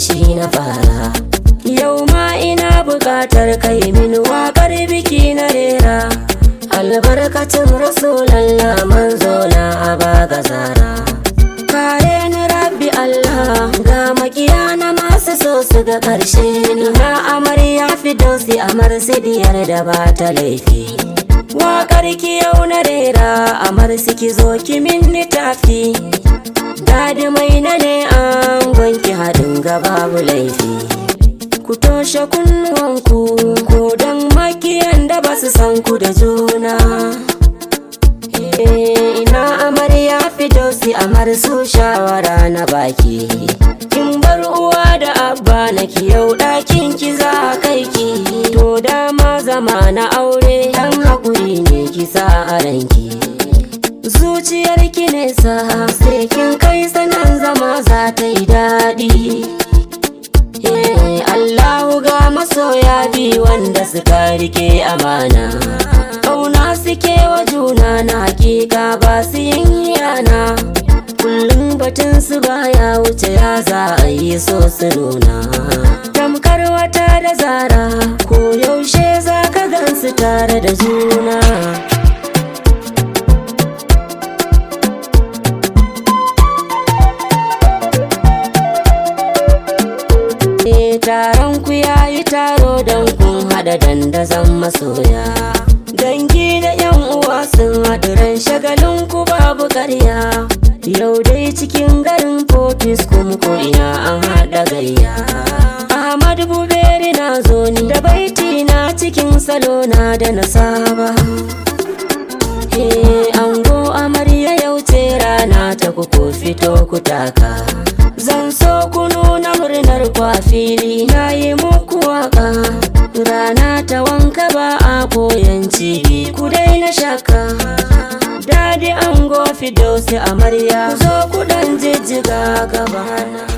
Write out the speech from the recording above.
shi na fara. Yau ma ina buƙatar kai min waƙar biki na rera, albarkacin Rasulallah manzo na abaga zara. Kare ni Rabbi Allah ga makiya na masu so su ga ƙarshe na. Amarya Firdausi amar sidiyar da ba ta laifi, waƙar ki yau na rera amar ki zo ki min tafi. Dadi MAINAH ne an gwanki haɗin ga babu laifi, ku toshe kunnuwanku ko dan makiyan da ba su san ku da juna. Ina amarya Firdausi amar su shawara na baki, kin bar uwa da abba na ki yau ɗakin ki za kai ki. To dama zama na aure dan hakuri ne ki sa a ranki, zuciyar ki nesa sai kin kai sanan zama za ta yi daɗi. Allahu ga masoya bi wanda suka rike amana, ƙauna suke wa juna na hakika ba su yin yana. Kullum batun su baya wuce ya za a yi so su nuna, tamkar wata da zara ko yaushe za ka gansu tare da juna. Taron ku yayi taro don kun hada dandazon masoya, dangi da yan uwa sun haɗu ran shagalin ku babu ƙarya. Yau dai cikin garin Fortis kuma ko ina an haɗa gayya. Ahmad BUBBERY na zo ni da baiti na cikin salona da na saba. Ango amarya yau ce rana ta ku ko fito ku taka, zan so ku nuna murnar kwafili na yi muku waka. Rana ta wanka ba a koyan cibi ku daina shaka. Dadi ango Firdausi amarya zo ku dan jijjiga gabana.